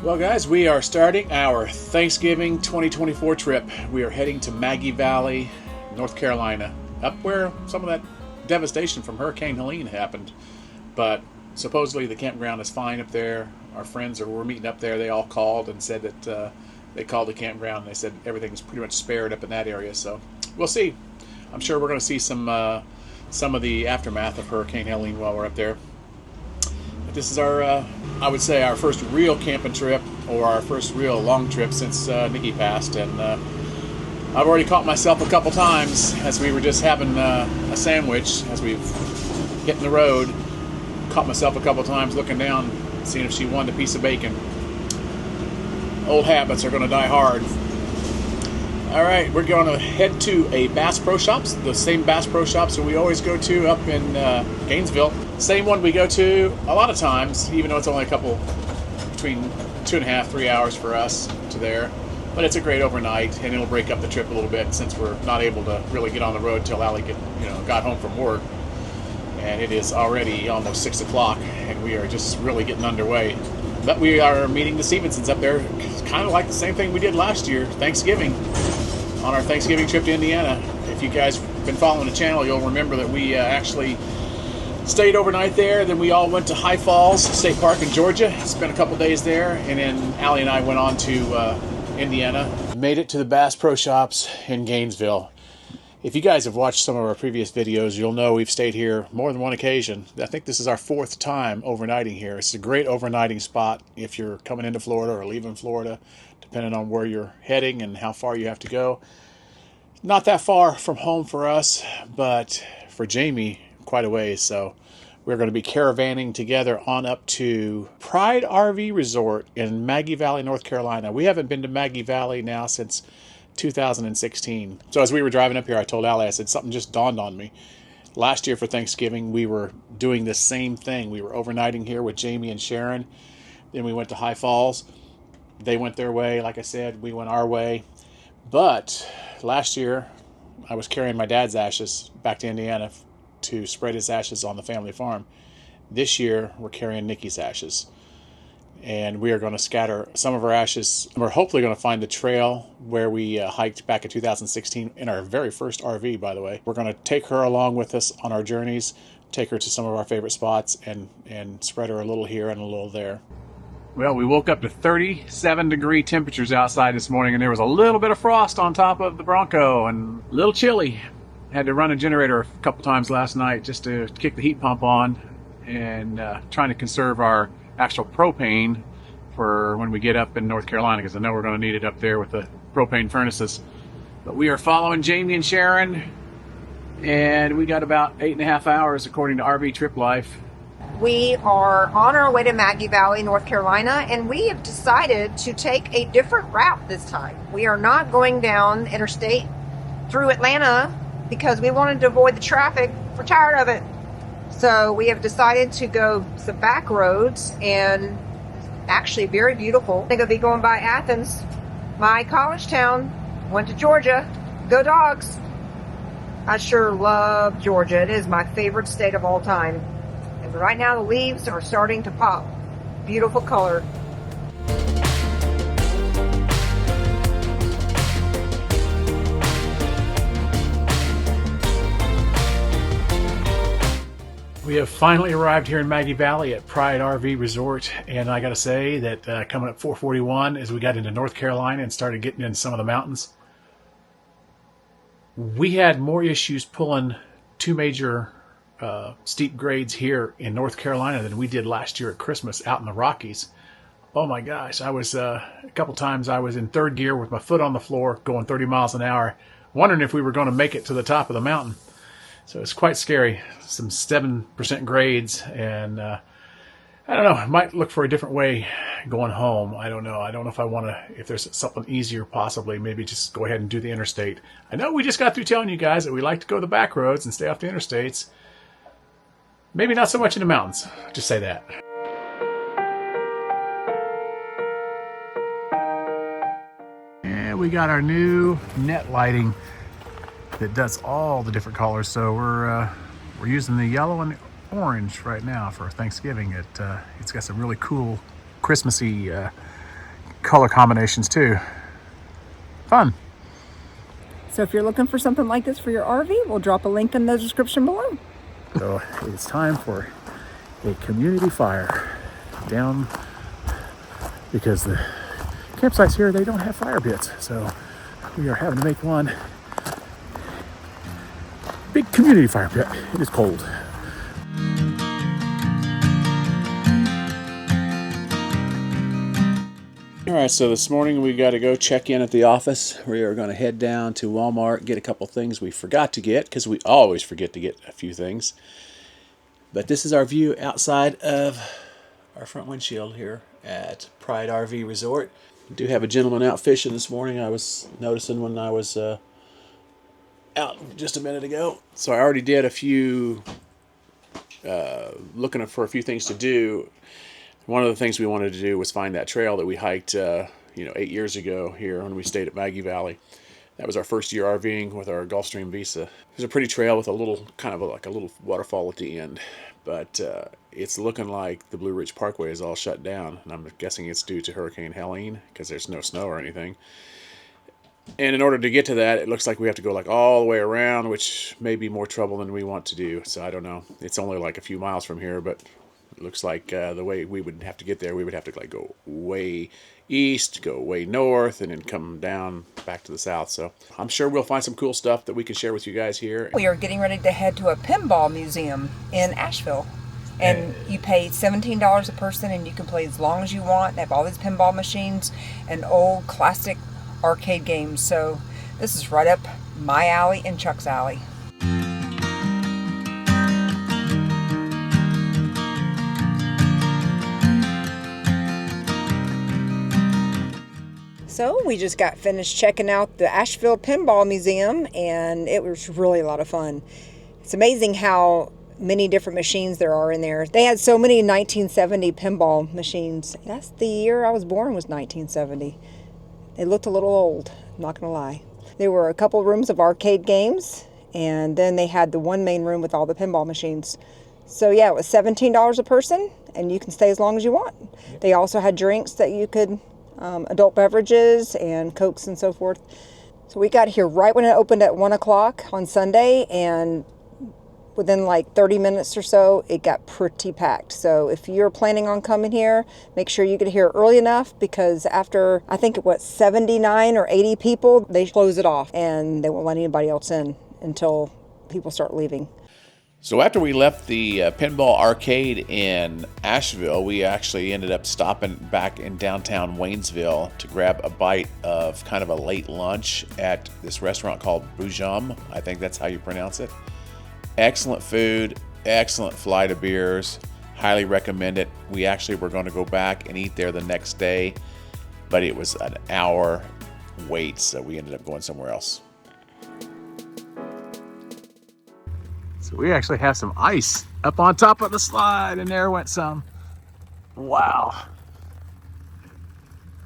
Well guys, we are starting our Thanksgiving 2024 trip. We are heading to Maggie Valley, North Carolina, up where some of that devastation from Hurricane Helene happened. But supposedly the campground is fine up there. Our friends were meeting up there. They all called and said that they called the campground and they said everything's pretty much spared up in that area. So we'll see. I'm sure we're going to see some of the aftermath of Hurricane Helene while we're up there. But this is our, I would say, our first real camping trip, or our first real long trip since Nikki passed. And I've already caught myself a couple times as we were just having a sandwich as we've hit the road. Caught myself a couple times looking down, seeing if she wanted a piece of bacon. Old habits are going to die hard. All right, we're going to head to a Bass Pro Shops, the same Bass Pro Shops that we always go to up in Gainesville. Same one we go to a lot of times, even though it's only a couple, between 2.5, 3 hours for us to there. But it's a great overnight, and it'll break up the trip a little bit since we're not able to really get on the road till Allie got home from work. And it is already almost 6 o'clock, and we are just really getting underway. But we are meeting the Stevensons up there, kind of like the same thing we did last year, Thanksgiving, on our Thanksgiving trip to Indiana. If you guys have been following the channel, you'll remember that we actually stayed overnight there. Then we all went to High Falls State Park in Georgia, spent a couple days there, and then Allie and I went on to Indiana. Made it to the Bass Pro Shops in Gainesville. If you guys have watched some of our previous videos, you'll know we've stayed here more than one occasion. I think this is our 4th time overnighting here. It's a great overnighting spot if you're coming into Florida or leaving Florida, depending on where you're heading and how far you have to go. Not that far from home for us, but for Jamie, quite a ways. So we're going to be caravanning together on up to Pride RV Resort in Maggie Valley, North Carolina. We haven't been to Maggie Valley now since 2016. So as we were driving up here, I told Allie, I said, something just dawned on me. Last year for Thanksgiving, we were doing the same thing. We were overnighting here with Jamie and Sharon. Then we went to High Falls. They went their way. Like I said, we went our way. But last year, I was carrying my dad's ashes back to Indiana to spread his ashes on the family farm. This year, we're carrying Nikki's ashes. And we are going to scatter some of our ashes. We're hopefully going to find the trail where we hiked back in 2016 in our very first RV, by the way. We're going to take her along with us on our journeys, take her to some of our favorite spots, and spread her a little here and a little there. Well, we woke up to 37-degree temperatures outside this morning, and there was a little bit of frost on top of the Bronco and a little chilly. Had to run a generator a couple times last night just to kick the heat pump on, and trying to conserve our actual propane for when we get up in North Carolina, because I know we're going to need it up there with the propane furnaces. But we are following Jamie and Sharon, and we got about 8.5 hours according to RV Trip Life. We are on our way to Maggie Valley, North Carolina, and we have decided to take a different route this time. We are not going down interstate through Atlanta because we wanted to avoid the traffic. We're tired of it. So we have decided to go some back roads, and actually very beautiful. I'm going to be going by Athens, my college town. Went to Georgia. Go Dogs. I sure love Georgia. It is my favorite state of all time. And right now the leaves are starting to pop. Beautiful color. We have finally arrived here in Maggie Valley at Pride RV Resort, and I got to say that coming up 4:41 as we got into North Carolina and started getting in some of the mountains, we had more issues pulling 2 major steep grades here in North Carolina than we did last year at Christmas out in the Rockies. Oh my gosh, I was a couple times I was in 3rd gear with my foot on the floor going 30 miles an hour, wondering if we were going to make it to the top of the mountain. So it's quite scary. Some 7% grades, and I don't know. I might look for a different way going home. I don't know. I don't know if I want to, if there's something easier possibly, maybe just go ahead and do the interstate. I know we just got through telling you guys that we like to go the back roads and stay off the interstates. Maybe not so much in the mountains. Just say that. And we got our new net lighting that does all the different colors. So we're using the yellow and the orange right now for Thanksgiving. It's got some really cool Christmassy color combinations too. Fun. So if you're looking for something like this for your RV, we'll drop a link in the description below. So it's time for a community fire down, because the campsites here, they don't have fire pits. So we are having to make one big community fire pit. It is cold. All right, so this morning we got to go check in at the office. We are going to head down to Walmart, get a couple things we forgot to get, because we always forget to get a few things. But this is our view outside of our front windshield here at Pride RV Resort. We do have a gentleman out fishing this morning. I was noticing when I was out just a minute ago. So I already did a few, looking for a few things to do. One of the things we wanted to do was find that trail that we hiked, 8 years ago here when we stayed at Maggie Valley. That was our first year RVing with our Gulfstream Visa. There's a pretty trail with a little, kind of like a little waterfall at the end. But it's looking like the Blue Ridge Parkway is all shut down. And I'm guessing it's due to Hurricane Helene, because there's no snow or anything. And in order to get to that, it looks like we have to go like all the way around, which may be more trouble than we want to do. So I don't know. It's only like a few miles from here, but it looks like the way we would have to get there, we would have to like go way east, go way north, and then come down back to the south. So I'm sure we'll find some cool stuff that we can share with you guys here. We are getting ready to head to a pinball museum in Asheville. And you pay $17 a person, and you can play as long as you want. They have all these pinball machines and old classic arcade games. So this is right up my alley and Chuck's alley. So we just got finished checking out the Asheville Pinball Museum, and it was really a lot of fun. It's amazing how many different machines there are in there. They had so many 1970 pinball machines. That's the year I was born, was 1970. They looked a little old, I'm not gonna lie. There were a couple rooms of arcade games, and then they had the one main room with all the pinball machines. So yeah, it was $17 a person, and you can stay as long as you want. They also had drinks that you could, adult beverages and Cokes and so forth. So we got here right when it opened at 1 o'clock on Sunday, and within like 30 minutes or so, it got pretty packed. So if you're planning on coming here, make sure you get here early enough, because after, I think, 79 or 80 people, they close it off and they won't let anybody else in until people start leaving. So after we left the pinball arcade in Asheville, we actually ended up stopping back in downtown Waynesville to grab a bite of kind of a late lunch at this restaurant called Boujum. I think that's how you pronounce it. Excellent food, excellent flight of beers. Highly recommend it. We actually were going to go back and eat there the next day, but it was an hour wait, so we ended up going somewhere else. So we actually have some ice up on top of the slide, and there went some. Wow.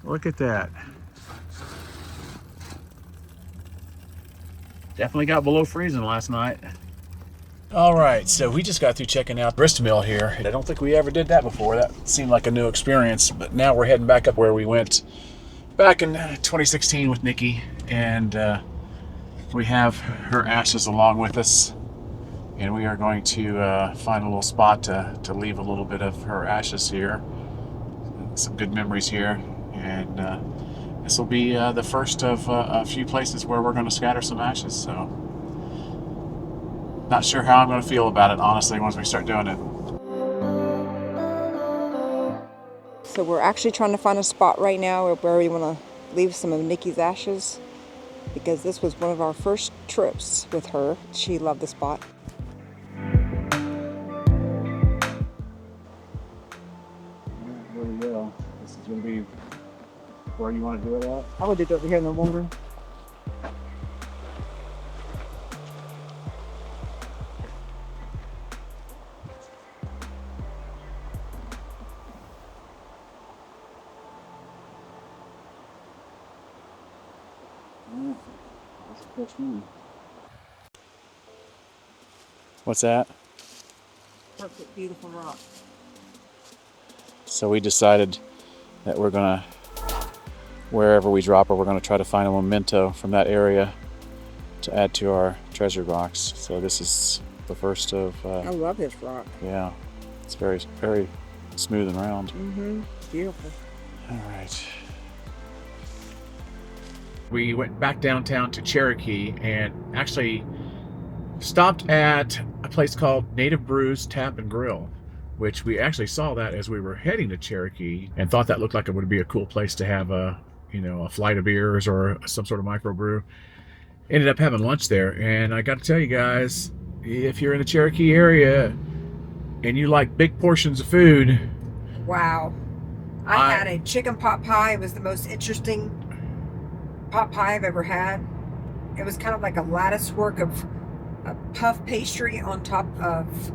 Look at that. Definitely got below freezing last night. All right, so we just got through checking out Bristol here. I don't think we ever did that before. That seemed like a new experience, but now we're heading back up where we went back in 2016 with Nikki, and we have her ashes along with us. And we are going to find a little spot to leave a little bit of her ashes here. Some good memories here. And this will be the first of a few places where we're going to scatter some ashes. So, not sure how I'm going to feel about it, honestly, once we start doing it. So we're actually trying to find a spot right now where we want to leave some of Nikki's ashes, because this was one of our first trips with her. She loved the spot. Here we go. This is going to be where you want to do it at? I would do it over here in the living room. What's that? Perfect, beautiful rock. So we decided that we're gonna wherever we drop her, we're going to try to find a memento from that area to add to our treasure box. So this is the first of... I love this rock. Yeah, it's very, very smooth and round. Mm-hmm. Beautiful. All right. We went back downtown to Cherokee and actually stopped at a place called Native Brews Tap and Grill, which we actually saw that as we were heading to Cherokee and thought that looked like it would be a cool place to have a flight of beers or some sort of microbrew. Ended up having lunch there, and I got to tell you guys, if you're in the Cherokee area and you like big portions of food... Wow. I had a chicken pot pie. It was the most interesting pot pie I've ever had. It was kind of like a lattice work of a puff pastry on top of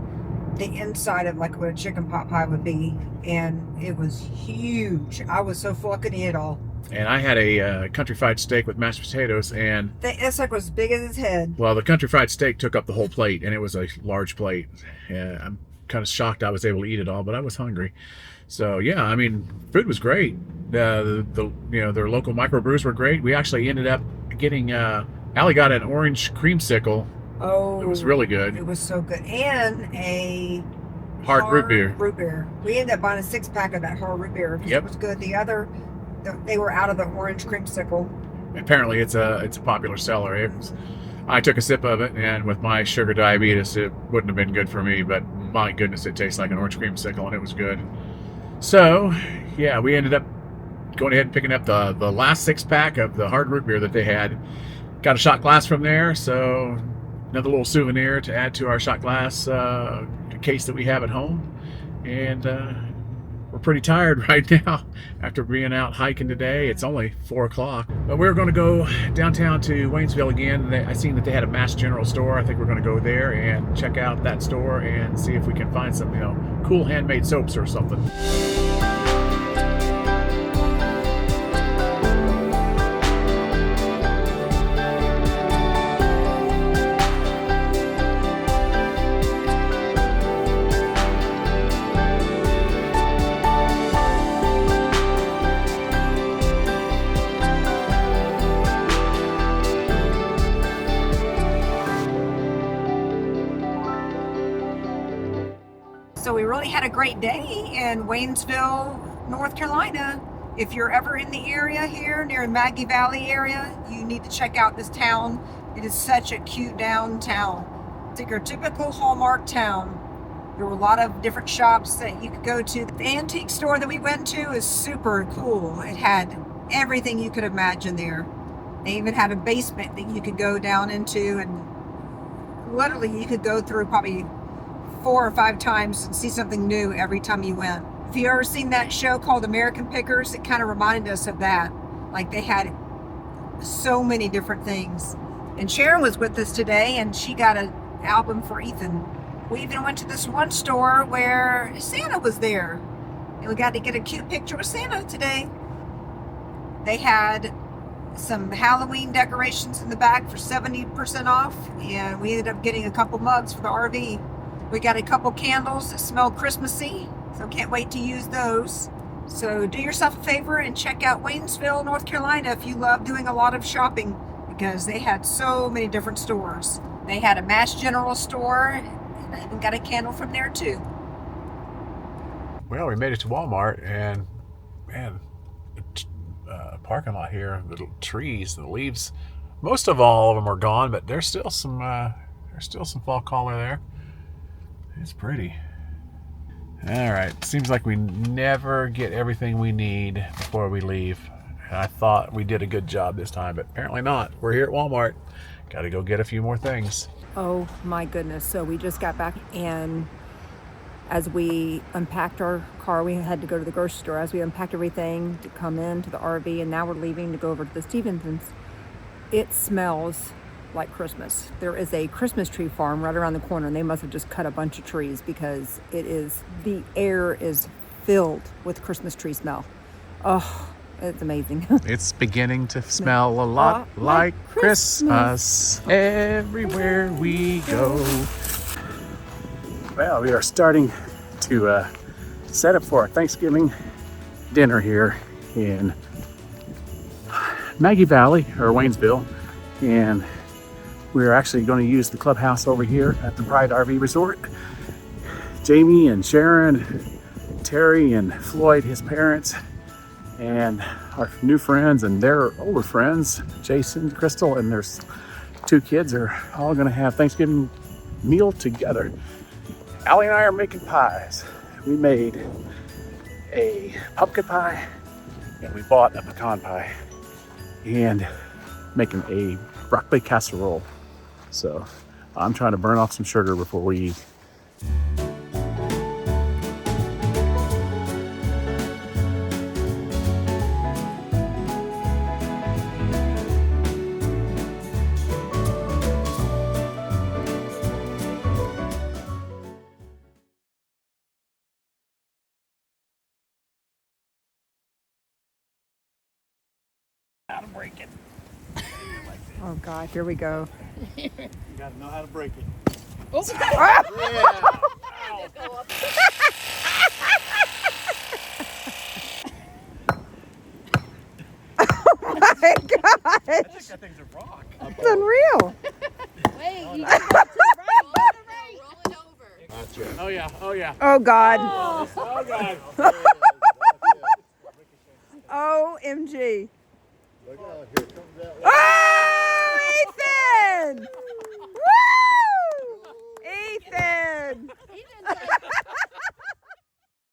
the inside of like what a chicken pot pie would be, and it was huge. I was so full I couldn't eat it all. And I had a country fried steak with mashed potatoes, and it's like was as big as his head. Well, the country fried steak took up the whole plate, and it was a large plate. Yeah, I'm kind of shocked I was able to eat it all, but I was hungry. So yeah, I mean, food was great. Their local microbrews were great. We actually ended up getting Allie got an orange creamsicle. Oh, it was really good. It was so good, and a hard root beer. Root beer. We ended up buying a 6-pack of that hard root beer. Yep, it was good. The other, they were out of the orange creamsicle. Apparently, it's a popular seller. I took a sip of it, and with my sugar diabetes, it wouldn't have been good for me. But my goodness, it tastes like an orange creamsicle, and it was good. So, yeah, we ended up going ahead and picking up the last 6-pack of the hard root beer that they had. Got a shot glass from there, so another little souvenir to add to our shot glass case that we have at home. And we're pretty tired right now after being out hiking today. It's only 4 o'clock. But we're going to go downtown to Waynesville again. I seen that they had a Mass General store. I think we're going to go there and check out that store and see if we can find some, cool handmade soaps or something. So we really had a great day in Waynesville, North Carolina. If you're ever in the area here near Maggie Valley area, you need to check out this town. It is such a cute downtown. It's like your typical Hallmark town. There were a lot of different shops that you could go to. The antique store that we went to is super cool. It had everything you could imagine there. They even had a basement that you could go down into, and literally you could go through probably 4 or 5 times and see something new every time you went. If you ever seen that show called American Pickers, it kind of reminded us of that. Like they had so many different things. And Sharon was with us today, and she got an album for Ethan. We even went to this one store where Santa was there, and we got to get a cute picture with Santa today. They had some Halloween decorations in the back for 70% off, and we ended up getting a couple mugs for the RV. We got a couple candles that smell Christmassy, so can't wait to use those. So do yourself a favor and check out Waynesville, North Carolina if you love doing a lot of shopping, because they had so many different stores. They had a Mass General store, and I even got a candle from there too. Well, we made it to Walmart, and man, the parking lot here, the trees, the leaves, most of all of them are gone, but there's still some fall color there. It's pretty. All right, seems like we never get everything we need before we leave. I thought we did a good job this time, but apparently not. We're here at Walmart. Got to go get a few more things. Oh my goodness. So we just got back, and as we unpacked our car, we had to go to the grocery store. As we unpacked everything to come into the RV, and now we're leaving to go over to the Stevensons. It smells like Christmas. There is a Christmas tree farm right around the corner, and they must have just cut a bunch of trees because the air is filled with Christmas tree smell. Oh, it's amazing. It's beginning to smell a lot like Christmas everywhere we go. Well, we are starting to set up for our Thanksgiving dinner here in Maggie Valley, or Waynesville, and we're actually going to use the clubhouse over here at the Pride RV Resort. Jamie and Sharon, Terry and Floyd, his parents, and our new friends and their older friends, Jason, Crystal, and their 2 kids are all going to have Thanksgiving meal together. Allie and I are making pies. We made a pumpkin pie and we bought a pecan pie and making a broccoli casserole. So I'm trying to burn off some sugar before we eat. How to break it. Oh God, here we go. You gotta know how to break it. Oh, oh my I gosh, think that thing's a rock. it's unreal. Wait, you just go to the right, go to the right. Roll it over. Oh yeah, oh yeah. Oh God. Oh god. OMG. Look out, here comes that one. Oh, Ethan! Woo! Ethan!